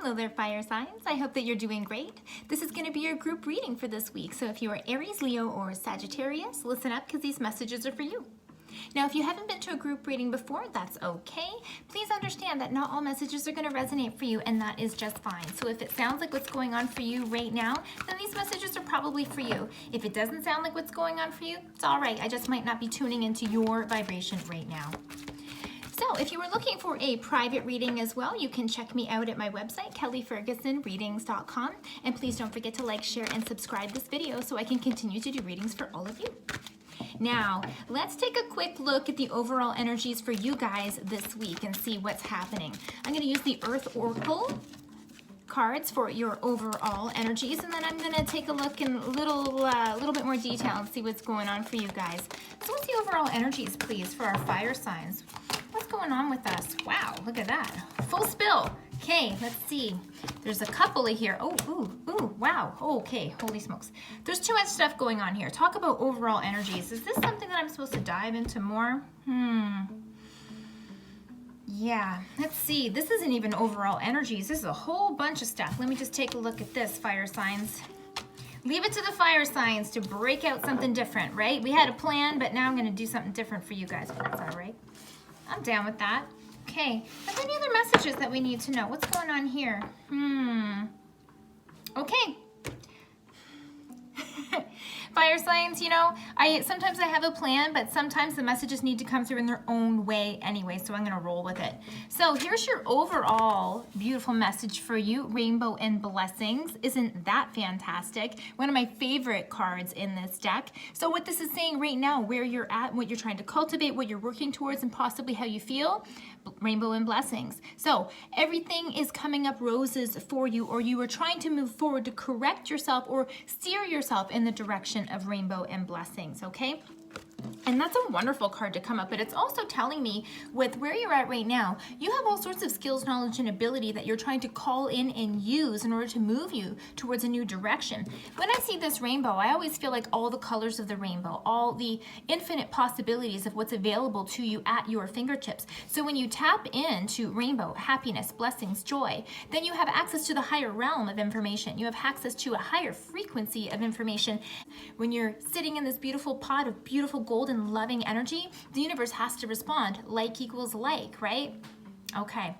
Hello there, fire signs. I hope that you're doing great. This is going to be your group reading for this week. So if you are Aries, Leo, or Sagittarius, listen up because these messages are for you. Now, if you haven't been to a group reading before, that's okay. Please understand that not all messages are going to resonate for you, and that is just fine. So if it sounds like what's going on for you right now, then these messages are probably for you. If it doesn't sound like what's going on for you, it's all right. I just might not be tuning into your vibration right now. So if you were looking for a private reading as well, you can check me out at my website, kellyfergusonreadings.com. And please don't forget to like, share, and subscribe this video so I can continue to do readings for all of you. Now, let's take a quick look at the overall energies for you guys this week and see what's happening. I'm going to use the Earth Oracle cards for your overall energies, and then I'm going to take a look in a little bit more detail and see what's going on for you guys. So what's the overall energies, please, for our fire signs? What's going on with us? Wow, look at that. Full spill. Okay, let's see. There's a couple of here. Oh, ooh, wow. Okay, holy smokes. There's too much stuff going on here. Talk about overall energies. Is this something that I'm supposed to dive into more? Yeah, let's see. This isn't even overall energies. This is a whole bunch of stuff. Let me just take a look at this, fire signs. Leave it to the fire signs to break out something different, right? We had a plan, but now I'm going to do something different for you guys. That's all right. I'm down with that. Okay, are there any other messages that we need to know? What's going on here? Okay. Fire signs, you know, sometimes I have a plan, but sometimes the messages need to come through in their own way anyway, so I'm going to roll with it. So here's your overall beautiful message for you, Rainbow and Blessings. Isn't that fantastic? One of my favorite cards in this deck. So what this is saying right now, where you're at, what you're trying to cultivate, what you're working towards, and possibly how you feel, Rainbow and Blessings. So everything is coming up roses for you, or you are trying to move forward to correct yourself or steer yourself in the direction of Rainbow and Blessings, okay? And that's a wonderful card to come up, but it's also telling me with where you're at right now, you have all sorts of skills, knowledge, and ability that you're trying to call in and use in order to move you towards a new direction. When I see this rainbow, I always feel like all the colors of the rainbow, all the infinite possibilities of what's available to you at your fingertips. So when you tap into rainbow, happiness, blessings, joy, then you have access to the higher realm of information. You have access to a higher frequency of information. When you're sitting in this beautiful pot of beautiful golden loving energy, the universe has to respond. Like equals like, right? Okay.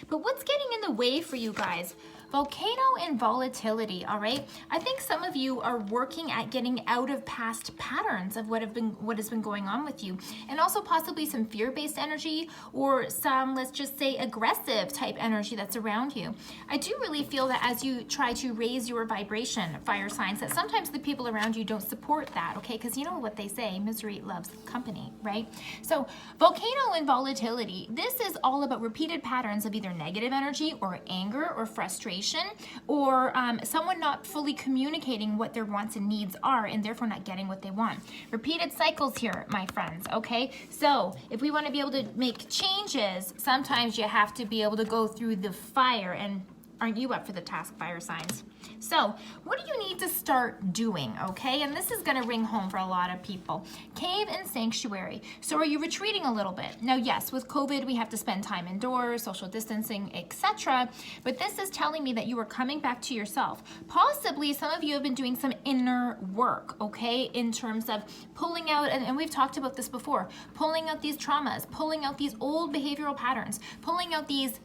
But what's getting in the way for you guys? Volcano and volatility, all right? I think some of you are working at getting out of past patterns of what has been going on with you, and also possibly some fear-based energy or some, let's just say, aggressive type energy that's around you. I do really feel that as you try to raise your vibration, fire signs, that sometimes the people around you don't support that, okay? Because you know what they say, misery loves company, right? So volcano and volatility, this is all about repeated patterns of either negative energy or anger or frustration, or someone not fully communicating what their wants and needs are and therefore not getting what they want. Repeated cycles here, my friends, okay? So if we want to be able to make changes, sometimes you have to be able to go through the fire. And aren't you up for the task, fire signs? So what do you need to start doing, okay? And this is going to ring home for a lot of people. Cave and sanctuary. So are you retreating a little bit? Now, yes, with COVID, we have to spend time indoors, social distancing, etc. But this is telling me that you are coming back to yourself. Possibly some of you have been doing some inner work, okay? In terms of pulling out, and we've talked about this before, pulling out these traumas, pulling out these old behavioral patterns, pulling out these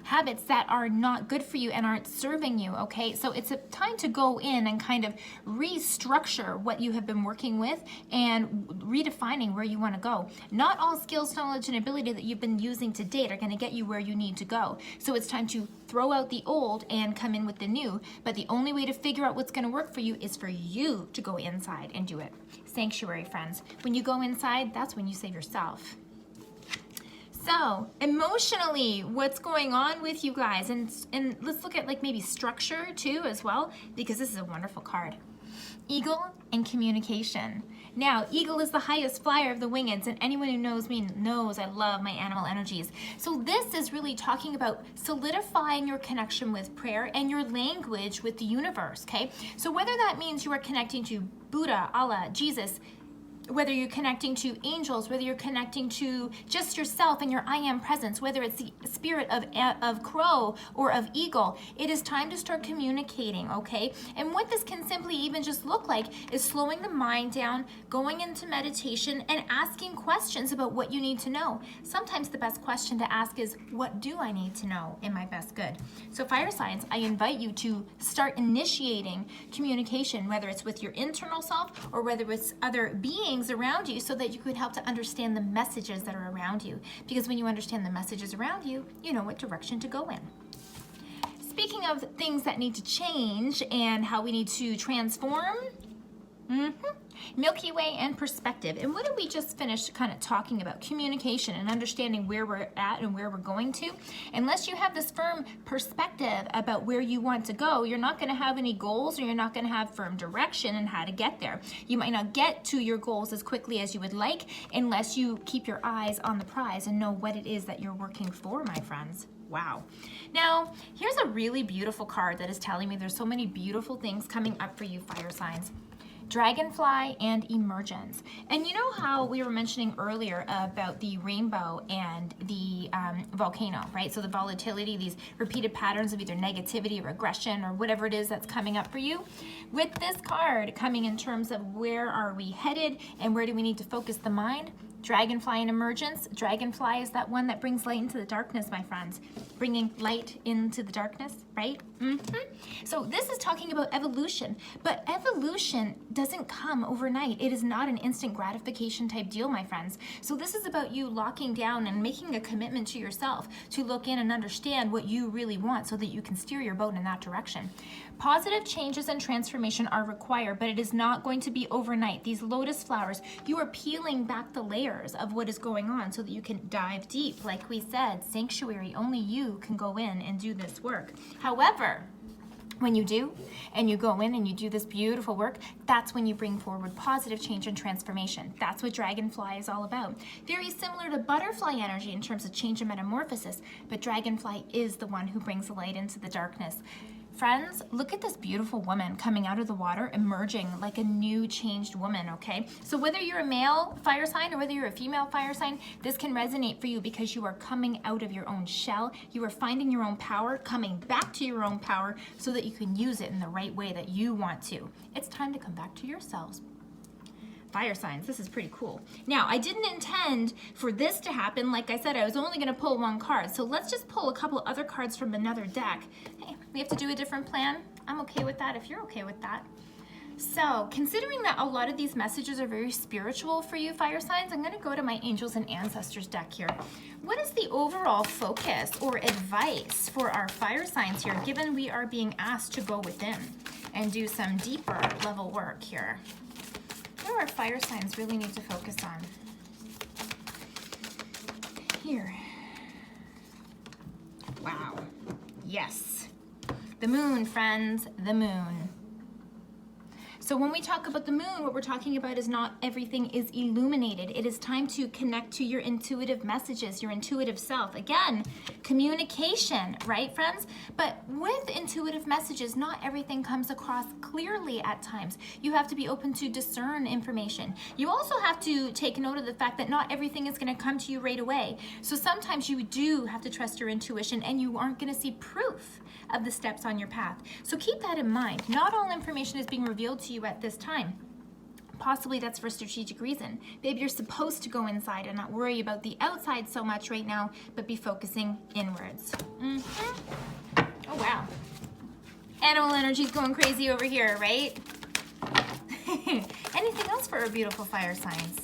habits that are not good for you and aren't serving you, okay? So it's a time to go in and kind of restructure what you have been working with and redefining where you want to go. Not all skills, knowledge, and ability that you've been using to date are going to get you where you need to go. So it's time to throw out the old and come in with the new, but the only way to figure out what's going to work for you is for you to go inside and do it. Sanctuary, friends. When you go inside, that's when you save yourself. So emotionally, what's going on with you guys? And let's look at like maybe structure too as well, because this is a wonderful card. Eagle and communication. Now, eagle is the highest flyer of the wingeds, and anyone who knows me knows I love my animal energies. So this is really talking about solidifying your connection with prayer and your language with the universe, okay? So whether that means you are connecting to Buddha, Allah, Jesus, whether you're connecting to angels, whether you're connecting to just yourself and your I am presence, whether it's the spirit of crow or of eagle, it is time to start communicating, okay? And what this can simply even just look like is slowing the mind down, going into meditation, and asking questions about what you need to know. Sometimes the best question to ask is, what do I need to know in my best good? So fire signs, I invite you to start initiating communication, whether it's with your internal self or whether it's other beings around you, so that you could help to understand the messages that are around you. Because when you understand the messages around you, you know what direction to go in. Speaking of things that need to change and how we need to transform, Milky Way and perspective. And what did we just finish kind of talking about? Communication and understanding where we're at and where we're going to. Unless you have this firm perspective about where you want to go, you're not going to have any goals, or you're not going to have firm direction in how to get there. You might not get to your goals as quickly as you would like unless you keep your eyes on the prize and know what it is that you're working for, my friends. Wow. Now, here's a really beautiful card that is telling me there's so many beautiful things coming up for you, fire signs. Dragonfly and emergence. And you know how we were mentioning earlier about the rainbow and the volcano, right? So the volatility, these repeated patterns of either negativity or aggression or whatever it is that's coming up for you. With this card coming in terms of where are we headed and where do we need to focus the mind, Dragonfly and emergence. Dragonfly is that one that brings light into the darkness, my friends. Bringing light into the darkness, right? So this is talking about evolution, but evolution doesn't come overnight. It is not an instant gratification type deal, my friends. So this is about you locking down and making a commitment to yourself to look in and understand what you really want so that you can steer your boat in that direction. Positive changes and transformation are required, but it is not going to be overnight. These lotus flowers, you are peeling back the layers of what is going on so that you can dive deep. Like we said, sanctuary, only you can go in and do this work. However, when you do, and you go in and you do this beautiful work, that's when you bring forward positive change and transformation. That's what Dragonfly is all about. Very similar to butterfly energy in terms of change and metamorphosis, but Dragonfly is the one who brings the light into the darkness. Friends, look at this beautiful woman coming out of the water, emerging like a new changed woman, okay? So whether you're a male fire sign or whether you're a female fire sign, this can resonate for you because you are coming out of your own shell. You are finding your own power, coming back to your own power so that you can use it in the right way that you want to. It's time to come back to yourselves. Fire signs, this is pretty cool. Now, I didn't intend for this to happen. Like I said, I was only going to pull one card. So let's just pull a couple other cards from another deck. Hey, we have to do a different plan. I'm okay with that if you're okay with that. So, considering that a lot of these messages are very spiritual for you, fire signs, I'm going to go to my angels and ancestors deck here. What is the overall focus or advice for our fire signs here, given we are being asked to go within and do some deeper level work here? What do our fire signs really need to focus on? Here. Wow. Yes. The moon, friends, the moon. So when we talk about the moon, what we're talking about is not everything is illuminated. It is time to connect to your intuitive messages, your intuitive self. Again, communication, right, friends? But with intuitive messages, not everything comes across clearly at times. You have to be open to discern information. You also have to take note of the fact that not everything is going to come to you right away. So sometimes you do have to trust your intuition, and you aren't going to see proof of the steps on your path. So keep that in mind. Not all information is being revealed to you at this time. Possibly that's for a strategic reason. Maybe you're supposed to go inside and not worry about the outside so much right now, but be focusing inwards. Oh, wow. Animal energy's going crazy over here, right? Anything else for our beautiful fire signs?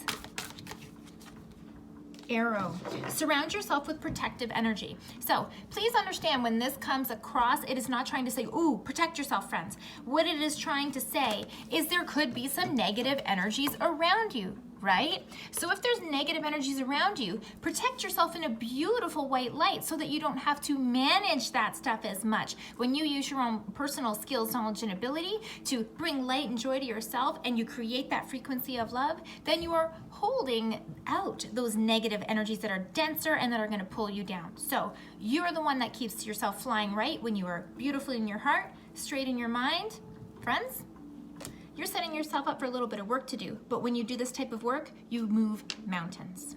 Arrow. Surround yourself with protective energy. So please understand, when this comes across, it is not trying to say, ooh, protect yourself, friends. What it is trying to say is there could be some negative energies around you, right? So if there's negative energies around you, protect yourself in a beautiful white light so that you don't have to manage that stuff as much. When you use your own personal skills, knowledge, and ability to bring light and joy to yourself, and you create that frequency of love, then you are holding out those negative energies that are denser and that are going to pull you down. So you're the one that keeps yourself flying right when you are beautiful in your heart, straight in your mind. Friends, you're setting yourself up for a little bit of work to do. But when you do this type of work, you move mountains.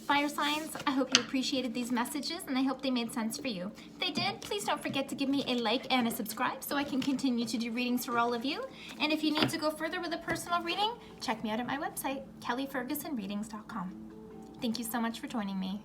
Fire signs, I hope you appreciated these messages and I hope they made sense for you. If they did, please don't forget to give me a like and a subscribe so I can continue to do readings for all of you. And if you need to go further with a personal reading, check me out at my website, kellyfergusonreadings.com. Thank you so much for joining me.